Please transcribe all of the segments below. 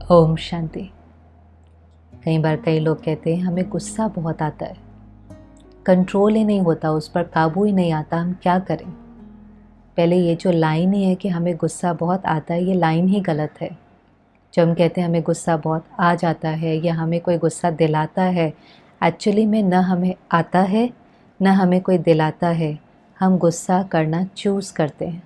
ओम शांति। कई बार कई लोग कहते हैं हमें गुस्सा बहुत आता है, कंट्रोल ही नहीं होता, उस पर काबू ही नहीं आता, हम क्या करें। पहले ये जो लाइन ही है कि हमें गुस्सा बहुत आता है, ये लाइन ही गलत है। जब हम कहते हैं हमें गुस्सा बहुत आ जाता है या हमें कोई गुस्सा दिलाता है, एक्चुअली में न हमें आता है न हमें कोई दिलाता है। हम गुस्सा करना चूज़ करते हैं,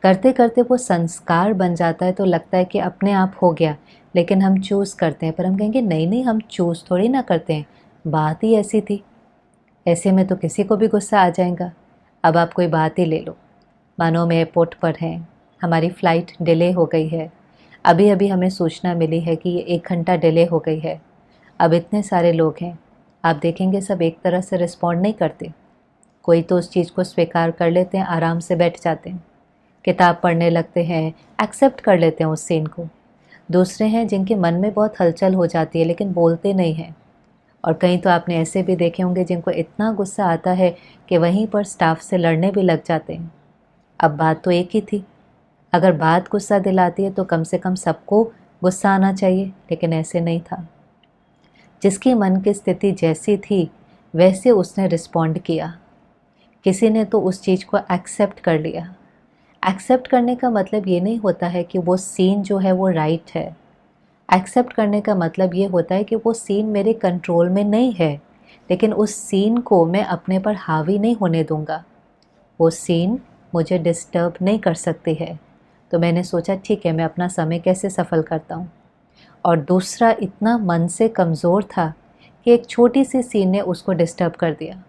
करते करते वो संस्कार बन जाता है, तो लगता है कि अपने आप हो गया, लेकिन हम चूज़ करते हैं। पर हम कहेंगे नहीं नहीं, हम चूज़ थोड़ी ना करते हैं, बात ही ऐसी थी, ऐसे में तो किसी को भी गुस्सा आ जाएगा। अब आप कोई बात ही ले लो, मानो हम एयरपोर्ट पर हैं, हमारी फ़्लाइट डिले हो गई है, अभी अभी हमें सूचना मिली है कि ये 1 घंटा डिले हो गई है। अब इतने सारे लोग हैं, आप देखेंगे सब एक तरह से रिस्पॉन्ड नहीं करते। कोई तो उस चीज़ को स्वीकार कर लेते हैं, आराम से बैठ जाते हैं, किताब पढ़ने लगते हैं, एक्सेप्ट कर लेते हैं उस सीन को। दूसरे हैं जिनके मन में बहुत हलचल हो जाती है लेकिन बोलते नहीं हैं। और कहीं तो आपने ऐसे भी देखे होंगे जिनको इतना गुस्सा आता है कि वहीं पर स्टाफ से लड़ने भी लग जाते हैं। अब बात तो एक ही थी, अगर बात गुस्सा दिलाती है तो कम से कम सबको गुस्सा आना चाहिए, लेकिन ऐसे नहीं था। जिसकी मन की स्थिति जैसी थी वैसे उसने रिस्पॉन्ड किया। किसी ने तो उस चीज़ को एक्सेप्ट कर लिया। एक्सेप्ट करने का मतलब ये नहीं होता है कि वो सीन जो है वो राइट है। एक्सेप्ट करने का मतलब ये होता है कि वो सीन मेरे कंट्रोल में नहीं है, लेकिन उस सीन को मैं अपने पर हावी नहीं होने दूंगा। वो सीन मुझे डिस्टर्ब नहीं कर सकती है। तो मैंने सोचा ठीक है, मैं अपना समय कैसे सफल करता हूँ। और दूसरा इतना मन से कमज़ोर था कि एक छोटी सी सीन ने उसको डिस्टर्ब कर दिया।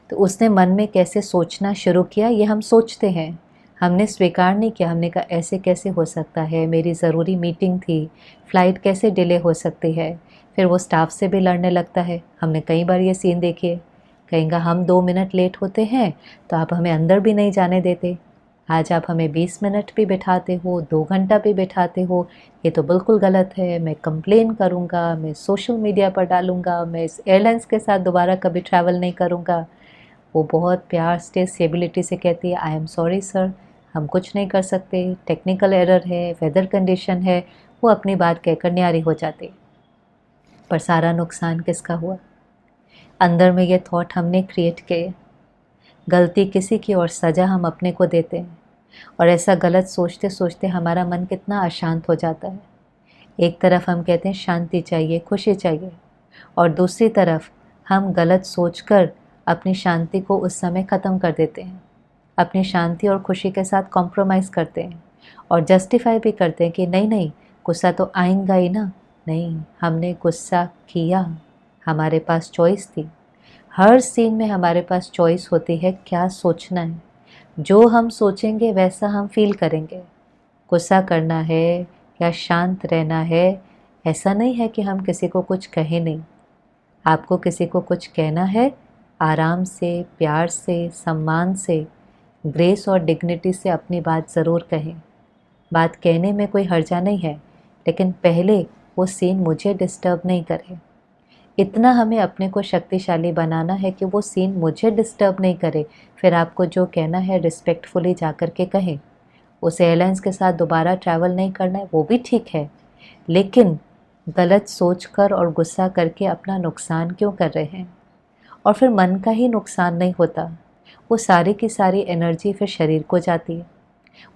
तो उसने मन में कैसे सोचना शुरू किया, ये हम सोचते हैं, हमने स्वीकार नहीं किया। हमने कहा ऐसे कैसे हो सकता है, मेरी ज़रूरी मीटिंग थी, फ़्लाइट कैसे डिले हो सकती है। फिर वो स्टाफ से भी लड़ने लगता है। हमने कई बार ये सीन देखिए, कहेंगे हम 2 मिनट लेट होते हैं तो आप हमें अंदर भी नहीं जाने देते, आज आप हमें 20 मिनट भी बिठाते हो, 2 घंटा भी बिठाते हो, ये तो बिल्कुल गलत है, मैं कंप्लेन करूँगा, मैं सोशल मीडिया पर डालूँगा, मैं इस एयरलाइंस के साथ दोबारा कभी ट्रैवल नहीं करूँगा। वो बहुत प्यार से स्टेबिलिटी से कहती है आई एम सॉरी सर, हम कुछ नहीं कर सकते, टेक्निकल एरर है, वेदर कंडीशन है। वो अपनी बात कहकर न्यारी हो जाती। पर सारा नुकसान किसका हुआ? अंदर में ये थॉट हमने क्रिएट किए, गलती किसी की और सज़ा हम अपने को देते हैं। और ऐसा गलत सोचते सोचते हमारा मन कितना अशांत हो जाता है। एक तरफ हम कहते हैं शांति चाहिए, खुशी चाहिए, और दूसरी तरफ हम गलत सोचकर अपनी शांति को उस समय ख़त्म कर देते हैं, अपनी शांति और खुशी के साथ कॉम्प्रोमाइज़ करते हैं और जस्टिफाई भी करते हैं कि नहीं नहीं, गुस्सा तो आएगा ही ना। नहीं, हमने गुस्सा किया, हमारे पास चॉइस थी। हर सीन में हमारे पास चॉइस होती है क्या सोचना है। जो हम सोचेंगे वैसा हम फील करेंगे। गुस्सा करना है या शांत रहना है, ऐसा नहीं है कि हम किसी को कुछ कहें नहीं। आपको किसी को कुछ कहना है, आराम से, प्यार से, सम्मान से, ग्रेस और डिग्निटी से अपनी बात ज़रूर कहें। बात कहने में कोई हर्जा नहीं है, लेकिन पहले वो सीन मुझे डिस्टर्ब नहीं करे। इतना हमें अपने को शक्तिशाली बनाना है कि वो सीन मुझे डिस्टर्ब नहीं करे। फिर आपको जो कहना है रिस्पेक्टफुली जा कर के कहें। उस एयरलाइंस के साथ दोबारा ट्रैवल नहीं करना है वो भी ठीक है, लेकिन गलत सोचकर और गुस्सा करके अपना नुकसान क्यों कर रहे हैं। और फिर मन का ही नुकसान नहीं होता, वो सारी की सारी एनर्जी फिर शरीर को जाती है।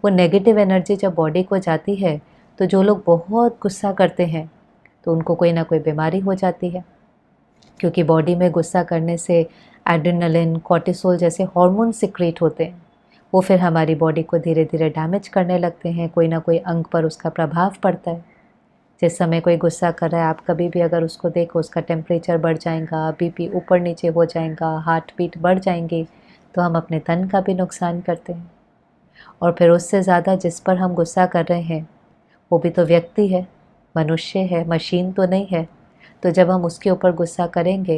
वो नेगेटिव एनर्जी जब बॉडी को जाती है तो जो लोग बहुत गुस्सा करते हैं तो उनको कोई ना कोई बीमारी हो जाती है, क्योंकि बॉडी में गुस्सा करने से एड्रेनलिन, कॉर्टिसोल जैसे हार्मोन सिक्रीट होते हैं। वो फिर हमारी बॉडी को धीरे धीरे डैमेज करने लगते हैं, कोई ना कोई अंग पर उसका प्रभाव पड़ता है। जिस समय कोई गुस्सा कर रहा है, आप कभी भी अगर उसको देखो, उसका टेम्परेचर बढ़ जाएगा, बीपी ऊपर नीचे हो जाएगा, हार्ट बीट बढ़ जाएंगी, तो हम अपने तन का भी नुकसान करते हैं। और फिर उससे ज़्यादा जिस पर हम गुस्सा कर रहे हैं वो भी तो व्यक्ति है, मनुष्य है, मशीन तो नहीं है। तो जब हम उसके ऊपर गुस्सा करेंगे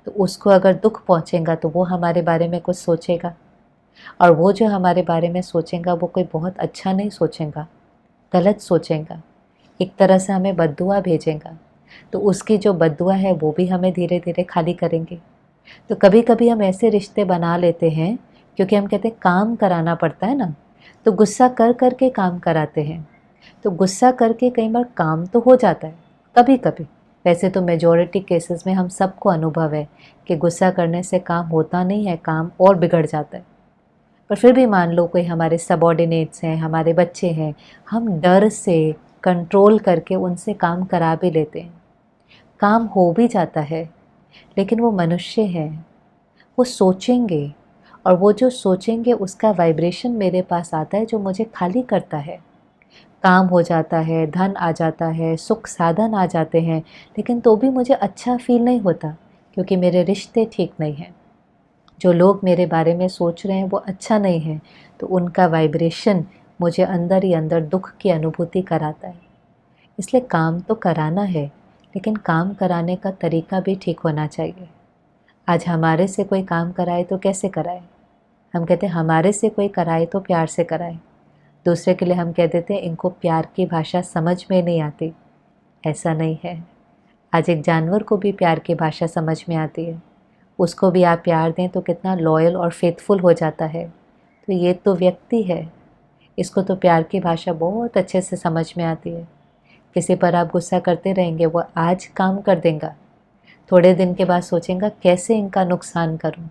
तो उसको अगर दुख पहुंचेगा तो वो हमारे बारे में कुछ सोचेगा, और वो जो हमारे बारे में सोचेगा वो कोई बहुत अच्छा नहीं सोचेगा, गलत सोचेगा, एक तरह से हमें बद्दुआ भेजेगा। तो उसकी जो बद्दुआ है वो भी हमें धीरे धीरे खाली करेंगे। तो कभी कभी हम ऐसे रिश्ते बना लेते हैं, क्योंकि हम कहते हैं काम कराना पड़ता है ना, तो गुस्सा कर कर के काम कराते हैं। तो गुस्सा करके कई बार काम तो हो जाता है कभी कभी, वैसे तो मेजॉरिटी केसेस में हम सबको अनुभव है कि गुस्सा करने से काम होता नहीं है, काम और बिगड़ जाता है। पर फिर भी मान लो कोई हमारे सबॉर्डिनेट्स हैं, हमारे बच्चे हैं, हम डर से कंट्रोल करके उनसे काम करा भी लेते हैं, काम हो भी जाता है, लेकिन वो मनुष्य हैं, वो सोचेंगे, और वो जो सोचेंगे उसका वाइब्रेशन मेरे पास आता है जो मुझे खाली करता है। काम हो जाता है, धन आ जाता है, सुख साधन आ जाते हैं, लेकिन तो भी मुझे अच्छा फील नहीं होता क्योंकि मेरे रिश्ते ठीक नहीं हैं। जो लोग मेरे बारे में सोच रहे हैं वो अच्छा नहीं है, तो उनका वाइब्रेशन मुझे अंदर ही अंदर दुख की अनुभूति कराता है। इसलिए काम तो कराना है, लेकिन काम कराने का तरीका भी ठीक होना चाहिए। आज हमारे से कोई काम कराए तो कैसे कराए? हम कहते हैं हमारे से कोई कराए तो प्यार से कराए। दूसरे के लिए हम कह देते हैं इनको प्यार की भाषा समझ में नहीं आती। ऐसा नहीं है। आज एक जानवर को भी प्यार की भाषा समझ में आती है। उसको भी आप प्यार दें तो कितना लॉयल और फेथफुल हो जाता है। तो ये तो व्यक्ति है, इसको तो प्यार की भाषा बहुत अच्छे से समझ में आती है। किसी पर आप गुस्सा करते रहेंगे, वो आज काम कर देगा, थोड़े दिन के बाद सोचेगा कैसे इनका नुकसान करूं,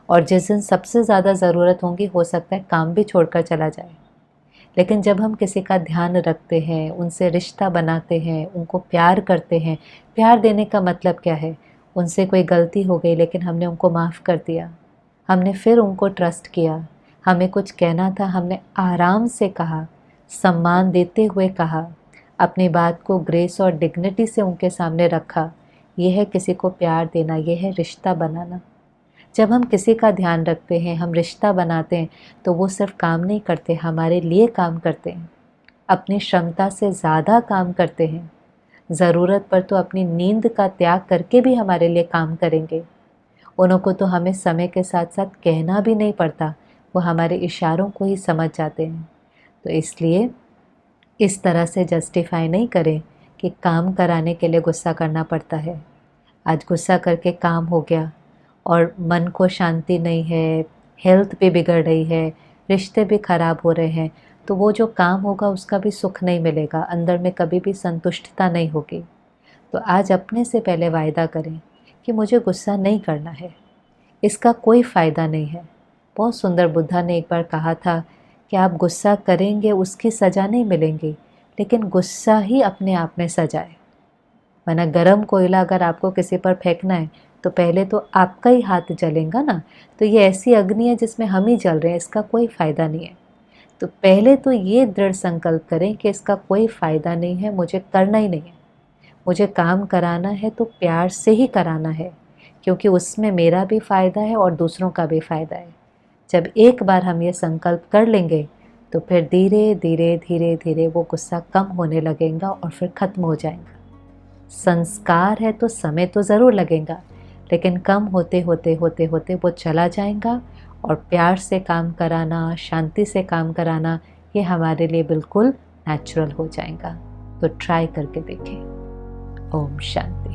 और जिस दिन सबसे ज़्यादा ज़रूरत होगी हो सकता है काम भी छोड़कर चला जाए। लेकिन जब हम किसी का ध्यान रखते हैं, उनसे रिश्ता बनाते हैं, उनको प्यार करते हैं, प्यार देने का मतलब क्या है? उनसे कोई गलती हो गई लेकिन हमने उनको माफ़ कर दिया, हमने फिर उनको ट्रस्ट किया, हमें कुछ कहना था, हमने आराम से कहा, सम्मान देते हुए कहा, अपनी बात को ग्रेस और डिग्निटी से उनके सामने रखा। यह है किसी को प्यार देना, यह है रिश्ता बनाना। जब हम किसी का ध्यान रखते हैं, हम रिश्ता बनाते हैं, तो वो सिर्फ काम नहीं करते, हमारे लिए काम करते हैं, अपनी क्षमता से ज़्यादा काम करते हैं। ज़रूरत पर तो अपनी नींद का त्याग करके भी हमारे लिए काम करेंगे। उनको तो हमें समय के साथ साथ कहना भी नहीं पड़ता, वो हमारे इशारों को ही समझ जाते हैं। तो इसलिए इस तरह से जस्टिफाई नहीं करें कि काम कराने के लिए गुस्सा करना पड़ता है। आज गुस्सा करके काम हो गया और मन को शांति नहीं है, हेल्थ भी बिगड़ रही है, रिश्ते भी खराब हो रहे हैं, तो वो जो काम होगा उसका भी सुख नहीं मिलेगा, अंदर में कभी भी संतुष्टता नहीं होगी। तो आज अपने से पहले वायदा करें कि मुझे गुस्सा नहीं करना है, इसका कोई फ़ायदा नहीं है। बहुत सुंदर बुद्धा ने एक बार कहा था कि आप गुस्सा करेंगे उसकी सज़ा नहीं मिलेंगी, लेकिन गुस्सा ही अपने आप में सज़ा है। वरना गरम कोयला अगर आपको किसी पर फेंकना है तो पहले तो आपका ही हाथ जलेगा ना, तो ये ऐसी अग्नि है जिसमें हम ही जल रहे हैं, इसका कोई फ़ायदा नहीं है। तो पहले तो ये दृढ़ संकल्प करें कि इसका कोई फ़ायदा नहीं है, मुझे करना ही नहीं है। मुझे काम कराना है तो प्यार से ही कराना है, क्योंकि उसमें मेरा भी फ़ायदा है और दूसरों का भी फ़ायदा है। जब एक बार हम ये संकल्प कर लेंगे तो फिर धीरे धीरे धीरे धीरे वो गुस्सा कम होने लगेगा और फिर ख़त्म हो जाएगा। संस्कार है तो समय तो ज़रूर लगेगा, लेकिन कम होते होते होते होते वो चला जाएगा, और प्यार से काम कराना, शांति से काम कराना, ये हमारे लिए बिल्कुल नेचुरल हो जाएगा। तो ट्राई करके देखें। ओम शांति।